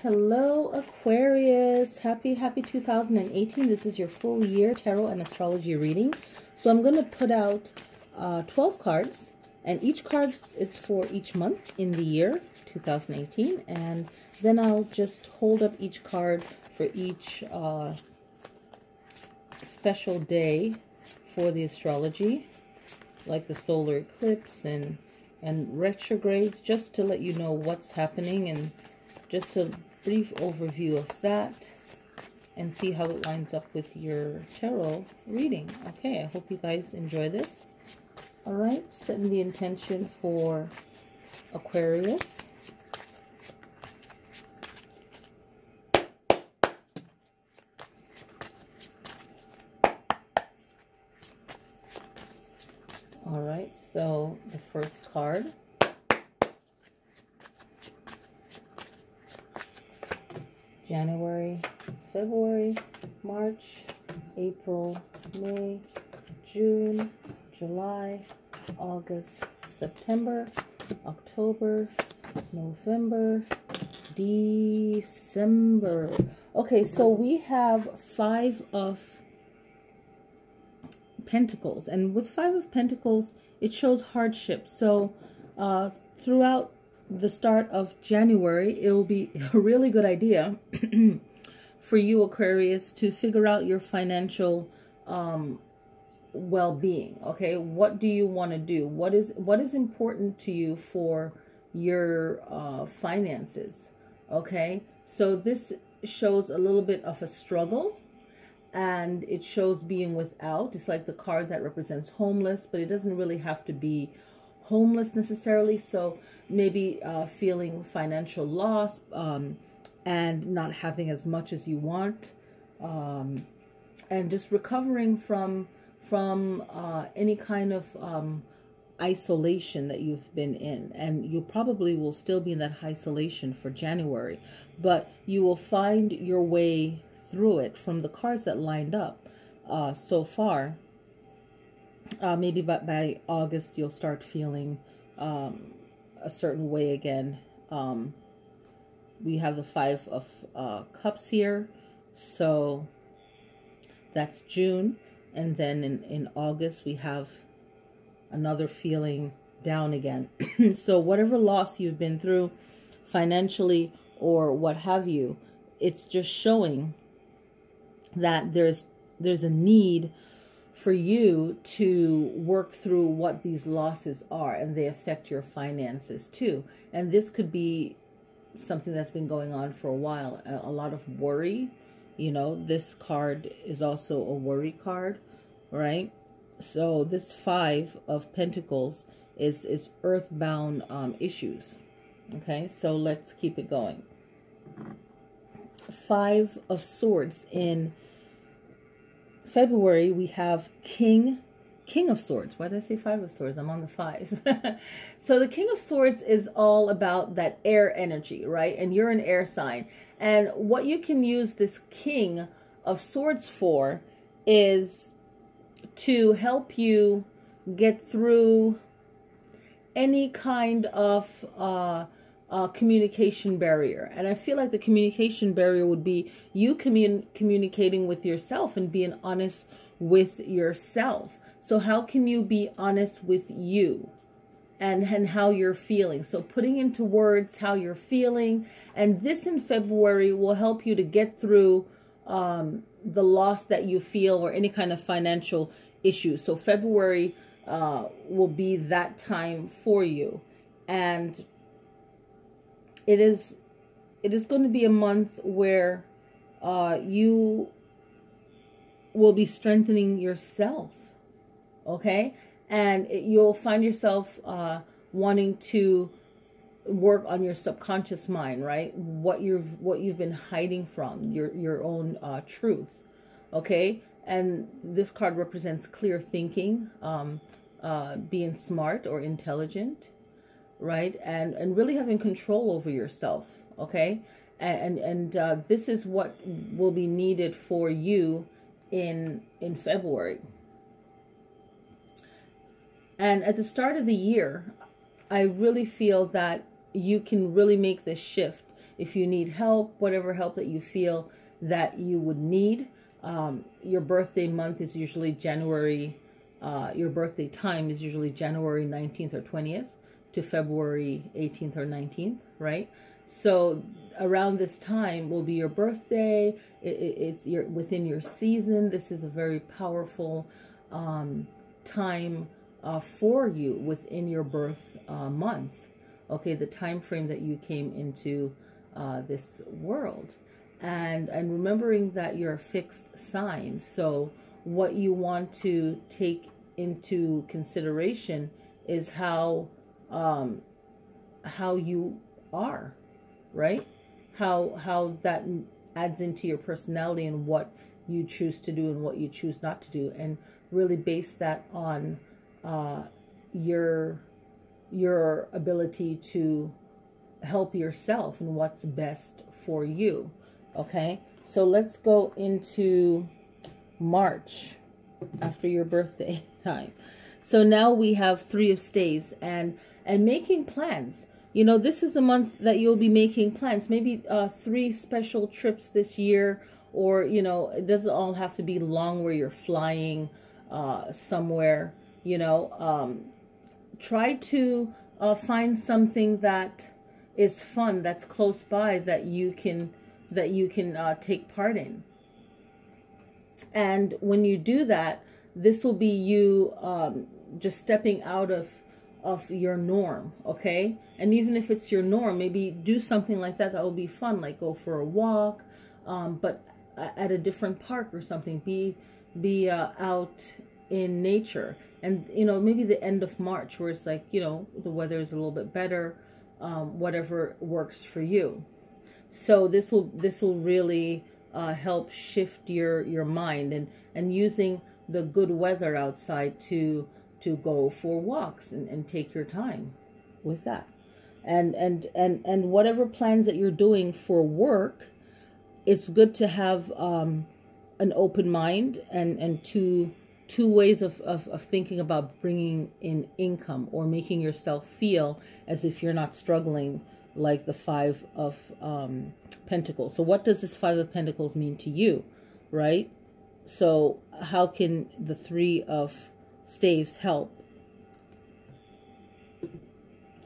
Hello Aquarius, happy 2018. This is your full year tarot and astrology reading. So I'm going to put out 12 cards, and each card is for each month in the year 2018, and then I'll just hold up each card for each special day for the astrology, like the solar eclipse and retrogrades, just to let you know what's happening, and just a brief overview of that, and see how it lines up with your tarot reading. Okay, I hope you guys enjoy this. All right, setting the intention for Aquarius. All right, so the first card. January, February, March, April, May, June, July, August, September, October, November, December. Okay, so we have 5 of Pentacles, and with 5 of Pentacles, it shows hardship. So throughout the start of January, it will be a really good idea for you, Aquarius, to figure out your financial well-being. Okay, what do you want to do? What is important to you for your finances? Okay, so this shows a little bit of a struggle, and it shows being without. It's like the card that represents homeless, but it doesn't really have to be homeless necessarily. So maybe feeling financial loss and not having as much as you want, and just recovering from any kind of isolation that you've been in. And you probably will still be in that isolation for January, but you will find your way through it from the cards that lined up so far. Maybe by August you'll start feeling a certain way again. We have the 5 of Cups here, so that's June, and then in August we have another feeling down again. So whatever loss you've been through financially or what have you, it's just showing that there's a need for you to work through what these losses are, and they affect your finances too. And this could be something that's been going on for a while, a lot of worry. You know, this card is also a worry card, right? So this 5 of Pentacles is earthbound issues. Okay, so let's keep it going. 5 of Swords. In February, we have King of Swords. Why did I say 5 of Swords? I'm on the 5s. So the King of Swords is all about that air energy, right? And you're an air sign. And what you can use this King of Swords for is to help you get through any kind of communication barrier. And I feel like the communication barrier would be you communicating with yourself and being honest with yourself. So how can you be honest with you and how you're feeling? So putting into words how you're feeling, and this in February will help you to get through the loss that you feel or any kind of financial issues. So February will be that time for you, and it is going to be a month where you will be strengthening yourself, okay? And you'll find yourself wanting to work on your subconscious mind, right? What you've been hiding from, your own truth, okay? And this card represents clear thinking, being smart or intelligent, right? And really having control over yourself, okay? And this is what will be needed for you in February. And at the start of the year, I really feel that you can really make this shift. if you need help, whatever help that you feel that you would need. Your birthday month is usually January, your birthday time is usually January 19th or 20th to February 18th or 19th, right? So around this time will be your birthday. It's within your season. This is a very powerful time for you within your birth month. Okay, the time frame that you came into this world. And remembering that you're a fixed sign. So what you want to take into consideration is how you are, right? How that adds into your personality and what you choose to do and what you choose not to do, and really base that on your ability to help yourself and what's best for you. Okay, so let's go into March after your birthday time. So now we have Three of Staves and making plans. You know, this is the month that you'll be making plans. Maybe 3 special trips this year, or, you know, it doesn't all have to be long where you're flying somewhere. You know, try to find something that is fun, that's close by, that you can take part in. And when you do that, this will be you just stepping out of your norm, okay? And even if it's your norm, maybe do something like that will be fun, like go for a walk, but at a different park or something. Be out in nature. And, you know, maybe the end of March, where it's like, you know, the weather is a little bit better, whatever works for you. So this will really help shift your mind, and using the good weather outside to go for walks and take your time with that. And whatever plans that you're doing for work, it's good to have an open mind and two ways of thinking about bringing in income, or making yourself feel as if you're not struggling, like the Five of Pentacles. So what does this Five of Pentacles mean to you, right? So how can the Three of Staves help?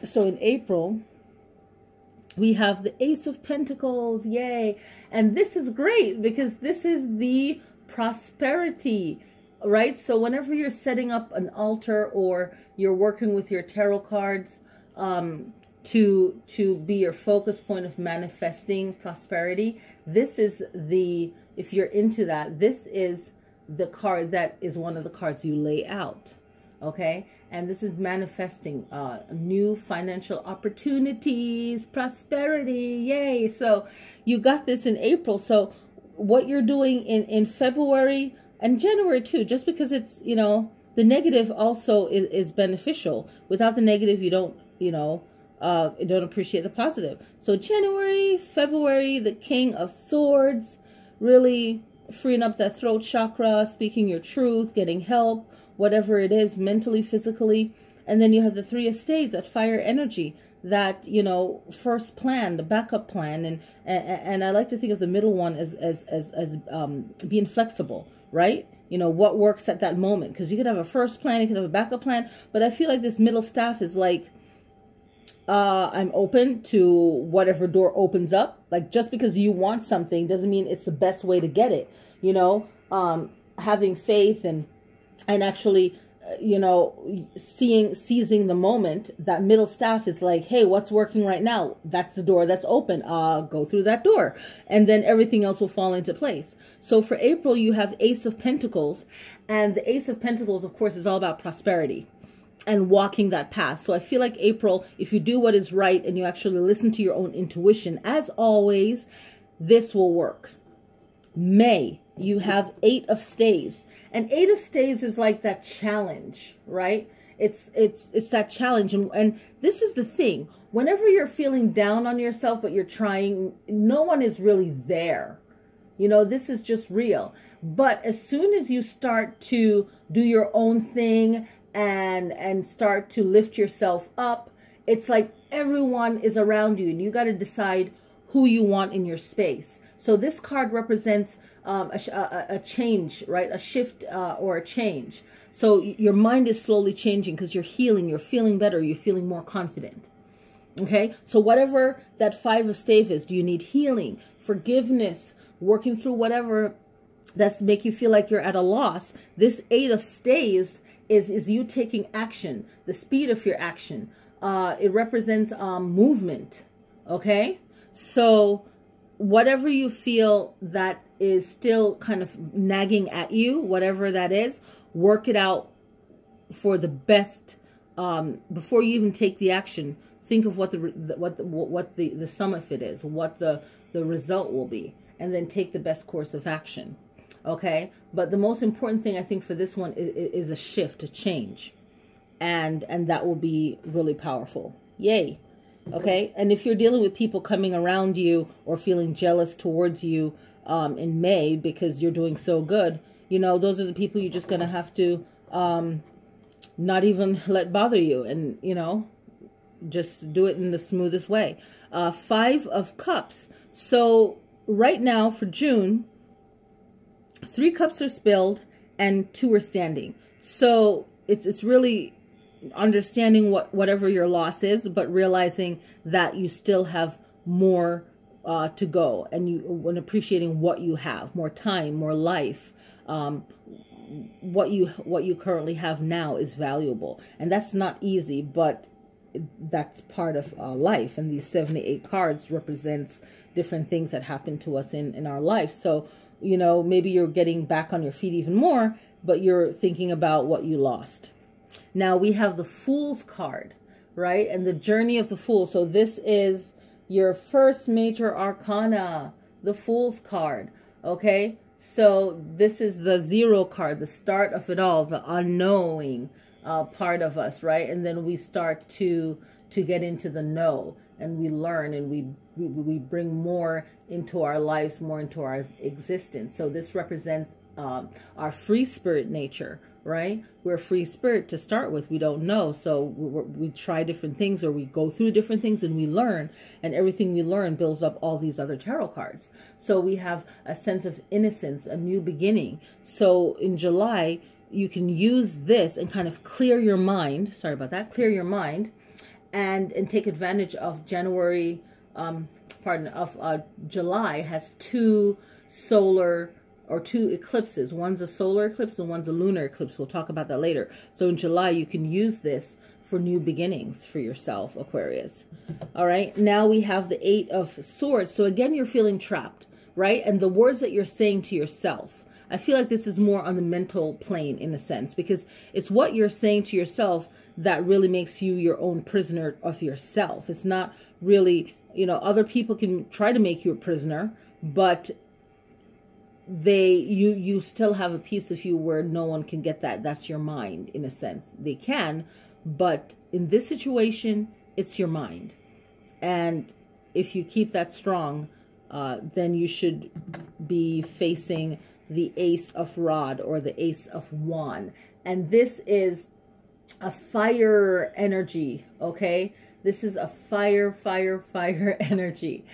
So in April, we have the Ace of Pentacles, yay! And this is great because this is the prosperity, right? So whenever you're setting up an altar, or you're working with your tarot cards, to be your focus point of manifesting prosperity, this is the, if you're into that, this is the card that is one of the cards you lay out, okay? And this is manifesting new financial opportunities, prosperity, yay! So you got this in April. So what you're doing in February and January too, just because it's, you know, the negative also is beneficial. Without the negative, you don't, you know, don't appreciate the positive. So January, February, the King of Swords, really freeing up that throat chakra, speaking your truth, getting help, whatever it is, mentally, physically. And then you have the Three of Staves, that fire energy, that, you know, first plan, the backup plan. And I like to think of the middle one as being flexible, right? You know, what works at that moment. Because you could have a first plan, you could have a backup plan. But I feel like this middle staff is like, I'm open to whatever door opens up. Like, just because you want something doesn't mean it's the best way to get it. You know, having faith and actually, you know, seizing the moment. That middle staff is like, hey, what's working right now? That's the door that's open. Go through that door. And then everything else will fall into place. So for April, you have Ace of Pentacles. And the Ace of Pentacles, of course, is all about prosperity and walking that path. So I feel like April, if you do what is right and you actually listen to your own intuition, as always, this will work. May, you have Eight of Staves. And Eight of Staves is like that challenge, right? It's that challenge. And this is the thing. Whenever you're feeling down on yourself, but you're trying, no one is really there. You know, this is just real. But as soon as you start to do your own thing and start to lift yourself up, it's like everyone is around you, and you got to decide who you want in your space. So this card represents a change, right? A shift or a change. So your mind is slowly changing because you're healing, you're feeling better, you're feeling more confident. Okay, so whatever that 5 of staves is, do you need healing, forgiveness, working through whatever that's make you feel like you're at a loss? This 8 of staves is you taking action, the speed of your action. It represents movement. Okay, so whatever you feel that is still kind of nagging at you, whatever that is, work it out for the best. Before you even take the action, think of what the sum of it is, what the result will be, and then take the best course of action. Okay, but the most important thing I think for this one is a shift, a change, and that will be really powerful. Yay. Okay, and if you're dealing with people coming around you or feeling jealous towards you in May because you're doing so good, you know, those are the people you're just going to have to not even let bother you, and, you know, just do it in the smoothest way. 5 of Cups. So right now for June, 3 cups are spilled and 2 are standing. So it's really understanding whatever your loss is, but realizing that you still have more to go, and when appreciating what you have, more time, more life. What you currently have now is valuable, and that's not easy, but that's part of life. And these 78 cards represents different things that happen to us in our life. So, you know, maybe you're getting back on your feet even more, but you're thinking about what you lost. Now we have the Fool's card, right? And the journey of the Fool. So this is your first major arcana, the Fool's card. Okay, so this is the 0 card, the start of it all, the unknowing part of us, right? And then we start to get into the know, and we learn, and we bring more into our lives, more into our existence. So this represents our free spirit nature, right? We're a free spirit to start with. We don't know, so we try different things, or we go through different things, and we learn, and everything we learn builds up all these other tarot cards. So we have a sense of innocence, a new beginning. So in July, you can use this and kind of clear your mind. Sorry about that. Clear your mind, and take advantage of January. July has 2 solar or 2 eclipses. One's a solar eclipse and one's a lunar eclipse. We'll talk about that later. So in July, you can use this for new beginnings for yourself, Aquarius. All right. Now we have the 8 of Swords. So again, you're feeling trapped, right? And the words that you're saying to yourself, I feel like this is more on the mental plane in a sense, because it's what you're saying to yourself that really makes you your own prisoner of yourself. It's not really, you know, other people can try to make you a prisoner, but you still have a piece of you where no one can get that. That's your mind in a sense. They can, but in this situation, it's your mind. And if you keep that strong, then you should be facing the Ace of Rod or the Ace of Wand. And this is a fire energy, okay? This is a fire energy.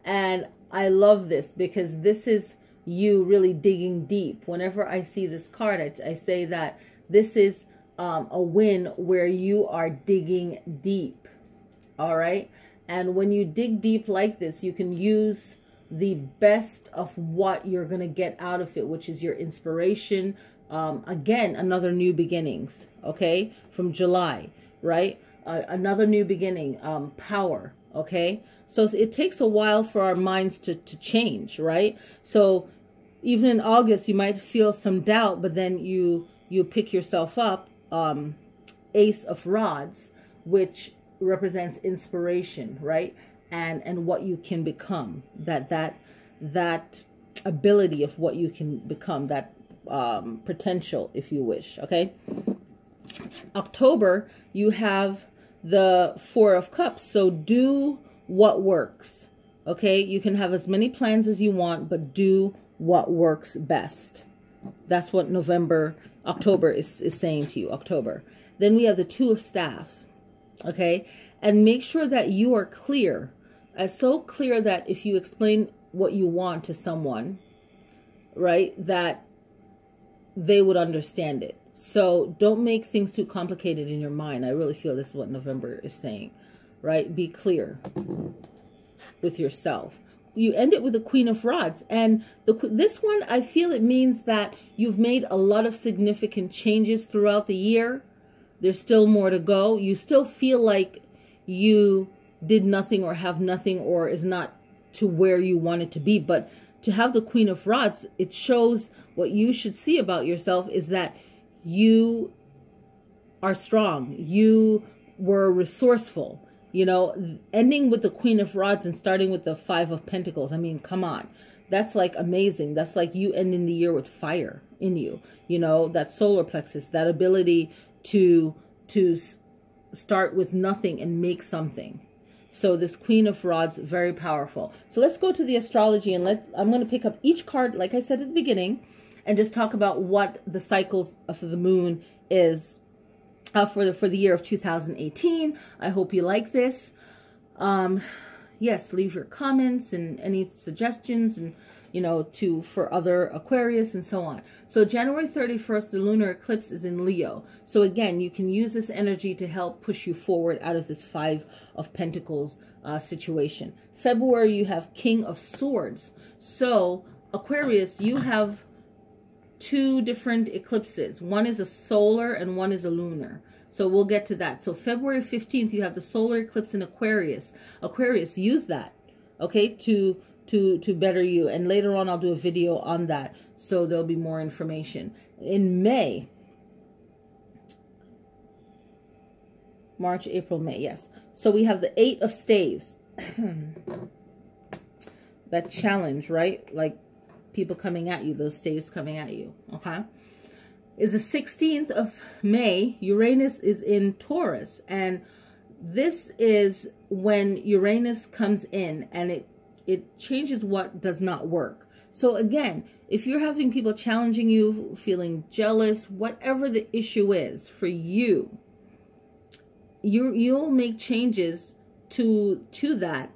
And I love this because this is you really digging deep. Whenever I see this card, I say that this is a win where you are digging deep, all right? And when you dig deep like this, you can use the best of what you're going to get out of it, which is your inspiration. Again, another new beginnings, okay, from July, right? Another new beginning, power, okay? So it takes a while for our minds to change, right? So even in August, you might feel some doubt, but then you pick yourself up. Ace of Rods, which represents inspiration, right? And what you can become, that ability of what you can become, that potential, if you wish, okay? October, you have the 4 of Cups, so do what works, okay? You can have as many plans as you want, but do what works best. That's what October is saying to you, October. Then we have the 2 of Staff, okay? And make sure that you are clear so clear that if you explain what you want to someone, right, that they would understand it. So don't make things too complicated in your mind. I really feel this is what November is saying, right? Be clear with yourself. You end it with the Queen of Rods. And this one, I feel it means that you've made a lot of significant changes throughout the year. There's still more to go. You still feel like you did nothing or have nothing or is not to where you want it to be. But to have the Queen of Rods, it shows what you should see about yourself is that you are strong. You were resourceful. You know, ending with the Queen of Rods and starting with the Five of Pentacles. I mean, come on. That's like amazing. That's like you ending the year with fire in you. You know, that solar plexus, that ability to start with nothing and make something. So this Queen of Rods, very powerful. So let's go to the astrology and I'm going to pick up each card, like I said at the beginning, and just talk about what the cycles of the moon is for the year of 2018. I hope you like this. Yes, leave your comments and any suggestions and, you know, for other Aquarius and so on. So January 31st, the lunar eclipse is in Leo. So again, you can use this energy to help push you forward out of this Five of Pentacles situation. February, you have King of Swords. So Aquarius, you have two different eclipses. One is a solar and one is a lunar. So we'll get to that. So February 15th, you have the solar eclipse in Aquarius. Aquarius, use that, okay, to better you. And later on, I'll do a video on that. So there'll be more information. In May, March, April, May, yes. So we have the Eight of Staves. That challenge, right? Like people coming at you, those staves coming at you, okay? Is the 16th of May. Uranus is in Taurus. And this is when Uranus comes in and it changes what does not work. So again, if you're having people challenging you, feeling jealous, whatever the issue is for you, you'll make changes to that.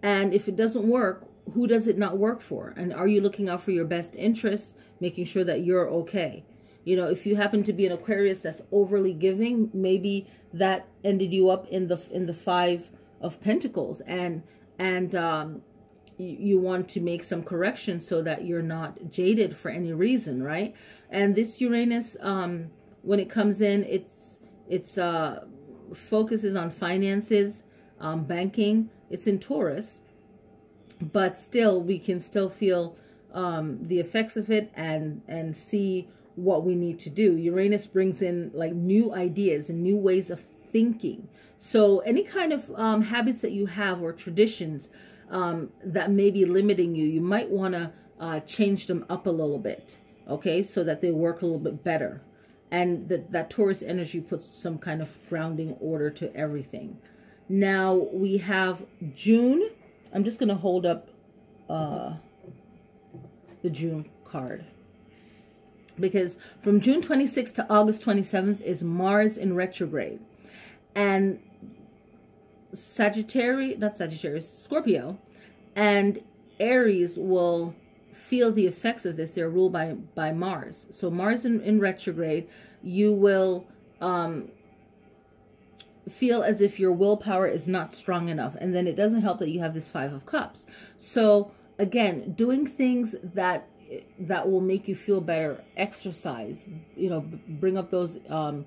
And if it doesn't work, who does it not work for? And are you looking out for your best interests, making sure that you're okay? You know, if you happen to be an Aquarius that's overly giving, maybe that ended you up in the Five of Pentacles, and you want to make some corrections so that you're not jaded for any reason, right? And this Uranus, when it comes in, it's focuses on finances, banking. It's in Taurus. But still, we can still feel the effects of it and see what we need to do. Uranus brings in like new ideas and new ways of thinking. So any kind of habits that you have or traditions that may be limiting you, you might want to change them up a little bit, okay, so that they work a little bit better. And that Taurus energy puts some kind of grounding order to everything. Now we have June. I'm just going to hold up the June card. Because from June 26th to August 27th is Mars in retrograde. And Scorpio and Aries will feel the effects of this. They're ruled by Mars. So Mars in retrograde, you will feel as if your willpower is not strong enough. And then it doesn't help that you have this Five of Cups. So again, doing things that will make you feel better, exercise, you know, bring up those, I'm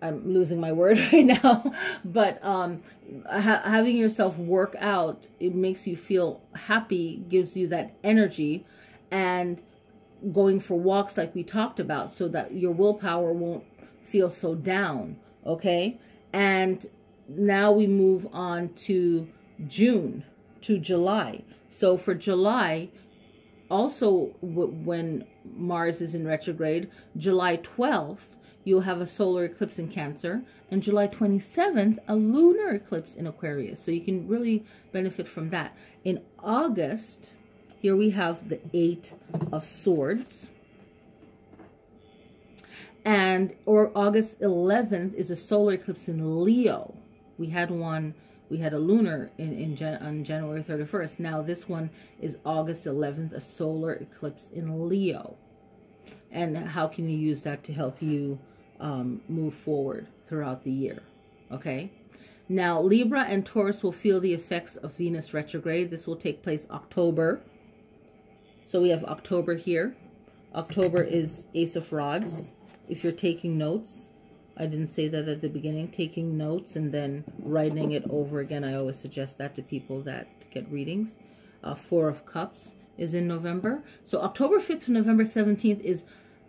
losing my word right now, but having yourself work out, it makes you feel happy, gives you that energy, and going for walks like we talked about so that your willpower won't feel so down, okay? And now we move on to June, to July. So for July, also when Mars is in retrograde, July 12th, you'll have a solar eclipse in Cancer, and July 27th, a lunar eclipse in Aquarius. So you can really benefit from that. In August, here we have the Eight of Swords. or August 11th is a solar eclipse in Leo. We had a lunar on January 31st. Now this one is August 11th, a solar eclipse in Leo. And how can you use that to help you move forward throughout the year? Okay. Now Libra and Taurus will feel the effects of Venus retrograde. This will take place October. So we have October here. October is Ace of Rods. If you're taking notes, I didn't say that at the beginning, taking notes and then writing it over again. I always suggest that to people that get readings. Four of Cups is in November. So October 5th to November 17th is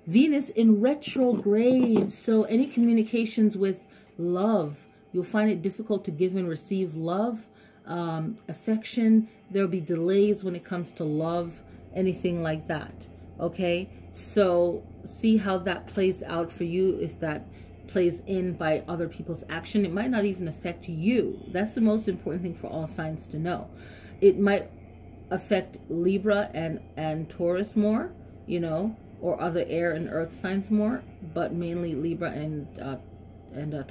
Venus in retrograde. So any communications with love, you'll find it difficult to give and receive love, affection. There'll be delays when it comes to love, anything like that. Okay, so see how that plays out for you. If that plays in by other people's action, it might not even affect you. That's the most important thing for all signs to know. It might affect Libra and Taurus more, you know, or other air and earth signs more, but mainly Libra and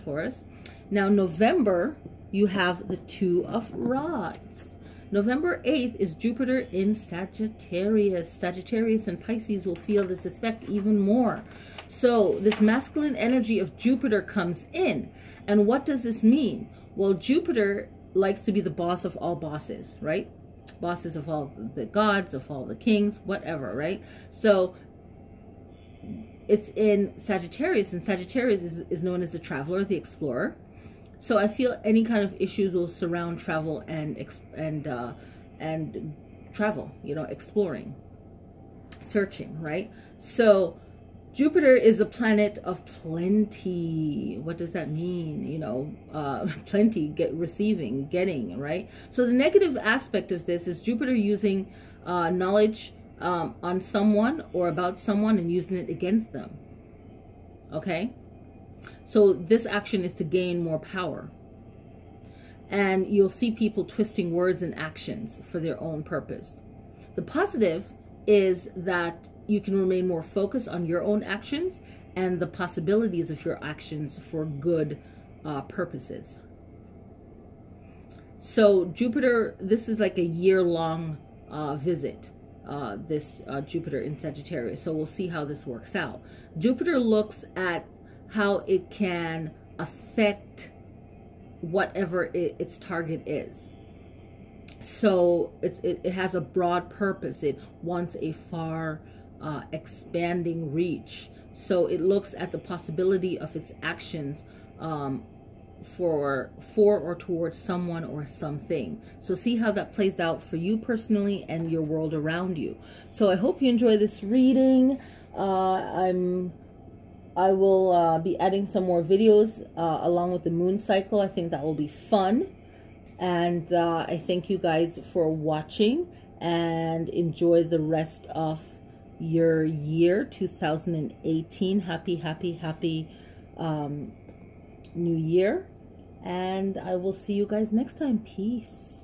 Taurus. Now November, you have the Two of Rods. November 8th is Jupiter in Sagittarius. Sagittarius and Pisces will feel this effect even more. So this masculine energy of Jupiter comes in. And what does this mean? Well, Jupiter likes to be the boss of all bosses, right? Bosses of all the gods, of all the kings, whatever, right? So it's in Sagittarius, and Sagittarius is known as the traveler, the explorer. So I feel any kind of issues will surround travel and travel, you know, exploring, searching, right? So Jupiter is a planet of plenty. What does that mean? You know, plenty, receiving, getting, right? So the negative aspect of this is Jupiter using knowledge on someone or about someone and using it against them. Okay? So this action is to gain more power. And you'll see people twisting words and actions for their own purpose. The positive is that you can remain more focused on your own actions and the possibilities of your actions for good purposes. So Jupiter, this is like a year-long visit, this Jupiter in Sagittarius. So we'll see how this works out. Jupiter looks at how it can affect whatever its target is. So it has a broad purpose. It wants a far expanding reach. So it looks at the possibility of its actions for or towards someone or something. So see how that plays out for you personally and your world around you. So I hope you enjoy this reading. I will be adding some more videos along with the moon cycle. I think that will be fun. And I thank you guys for watching and enjoy the rest of your year 2018. Happy New Year. And I will see you guys next time. Peace.